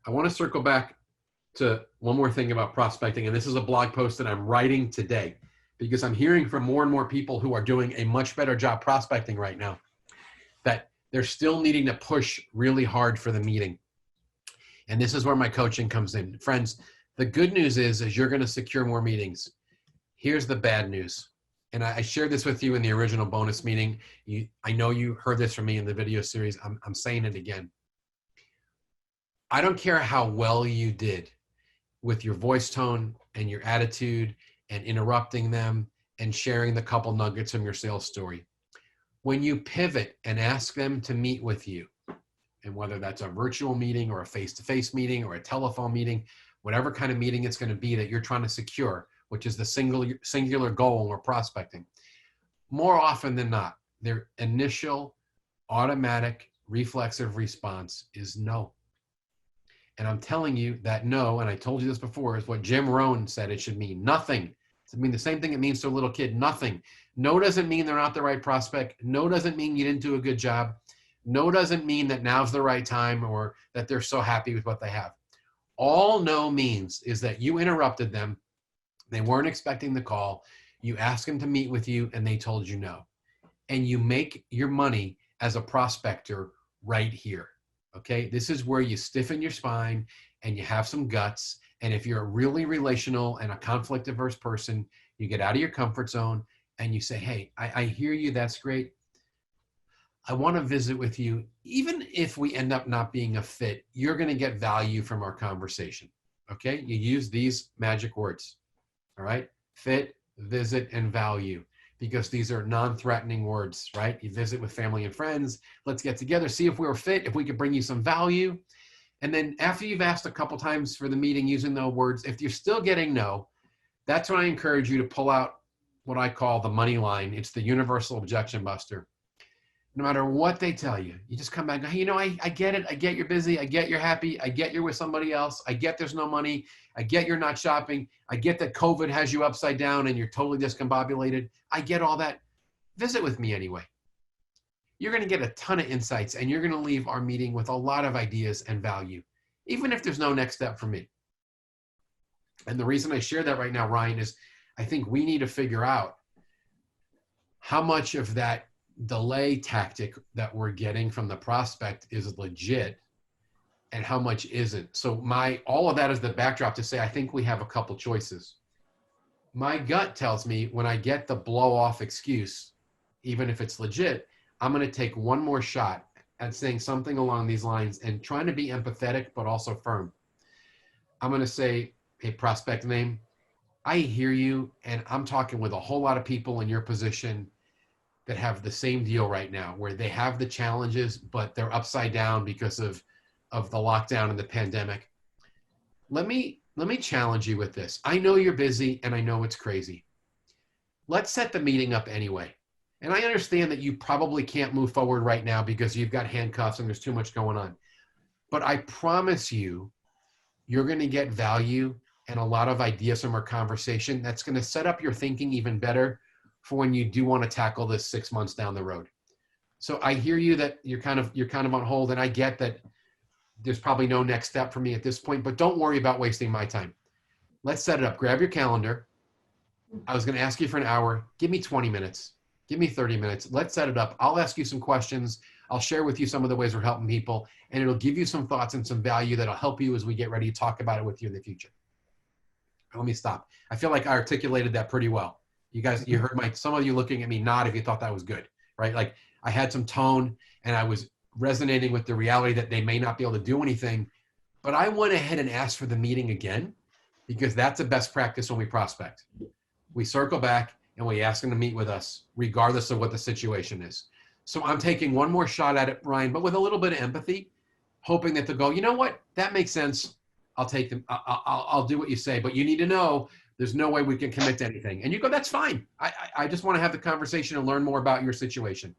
I want to circle back to one more thing about prospecting. And this is a blog post that I'm writing today because I'm hearing from more and more people who are doing a much better job prospecting right now, that they're still needing to push really hard for the meeting. And this is where my coaching comes in. Friends, the good news is you're going to secure more meetings. Here's the bad news. And I shared this with you in the original bonus meeting. I know you heard this from me in the video series. I'm saying it again. I don't care how well you did with your voice tone and your attitude and interrupting them and sharing the couple nuggets from your sales story. When you pivot and ask them to meet with you, and whether that's a virtual meeting or a face-to-face meeting or a telephone meeting, whatever kind of meeting it's going to be that you're trying to secure, which is the singular goal when we're prospecting, more often than not, their initial automatic reflexive response is no. And I'm telling you that no, and I told you this before, is what Jim Rohn said it should mean. Nothing. It should mean the same thing it means to a little kid, nothing. No doesn't mean they're not the right prospect. No doesn't mean you didn't do a good job. No doesn't mean that now's the right time or that they're so happy with what they have. All no means is that you interrupted them. They weren't expecting the call. You asked them to meet with you and they told you no. And you make your money as a prospector right here. Okay, this is where you stiffen your spine and you have some guts. And if you're a really relational and a conflict averse person, you get out of your comfort zone and you say, hey, I hear you, that's great. I want to visit with you. Even if we end up not being a fit, you're going to get value from our conversation. Okay, you use these magic words. All right, fit, visit, and value. Because these are non-threatening words, right? You visit with family and friends. Let's get together, see if we're fit, if we could bring you some value. And then after you've asked a couple times for the meeting using those words, if you're still getting no, that's when I encourage you to pull out what I call the money line. It's the universal objection buster. No matter what they tell you, you just come back and go, hey, you know, I get it. I get you're busy. I get you're happy. I get you're with somebody else. I get there's no money. I get you're not shopping. I get that COVID has you upside down and you're totally discombobulated. I get all that. Visit with me anyway. You're going to get a ton of insights and you're going to leave our meeting with a lot of ideas and value, even if there's no next step for me. And the reason I share that right now, Ryan, is I think we need to figure out how much of that delay tactic that we're getting from the prospect is legit and how much isn't. So all of that is the backdrop to say, I think we have a couple choices. My gut tells me when I get the blow off excuse, even if it's legit, I'm going to take one more shot at saying something along these lines and trying to be empathetic, but also firm. I'm going to say, hey, prospect name, I hear you. And I'm talking with a whole lot of people in your position that have the same deal right now, where they have the challenges, but they're upside down because of the lockdown and the pandemic. Let me challenge you with this. I know you're busy and I know it's crazy. Let's set the meeting up anyway. And I understand that you probably can't move forward right now because you've got handcuffs and there's too much going on. But I promise you, you're going to get value and a lot of ideas from our conversation that's going to set up your thinking even better for when you do want to tackle this 6 months down the road. So I hear you that you're kind of on hold, and I get that there's probably no next step for me at this point, but don't worry about wasting my time. Let's set it up. Grab your calendar. I was going to ask you for an hour. Give me 20 minutes. Give me 30 minutes. Let's set it up. I'll ask you some questions. I'll share with you some of the ways we're helping people, and it'll give you some thoughts and some value that'll help you as we get ready to talk about it with you in the future. Let me stop. I feel like I articulated that pretty well. You guys, you heard some of you looking at me nod if you thought that was good, right? Like I had some tone and I was resonating with the reality that they may not be able to do anything, but I went ahead and asked for the meeting again because that's the best practice when we prospect. We circle back and we ask them to meet with us regardless of what the situation is. So I'm taking one more shot at it, Ryan, but with a little bit of empathy, hoping that they'll go, you know what, that makes sense. I'll take them. I'll do what you say, but you need to know there's no way we can commit to anything. And you go, that's fine. I just want to have the conversation and learn more about your situation.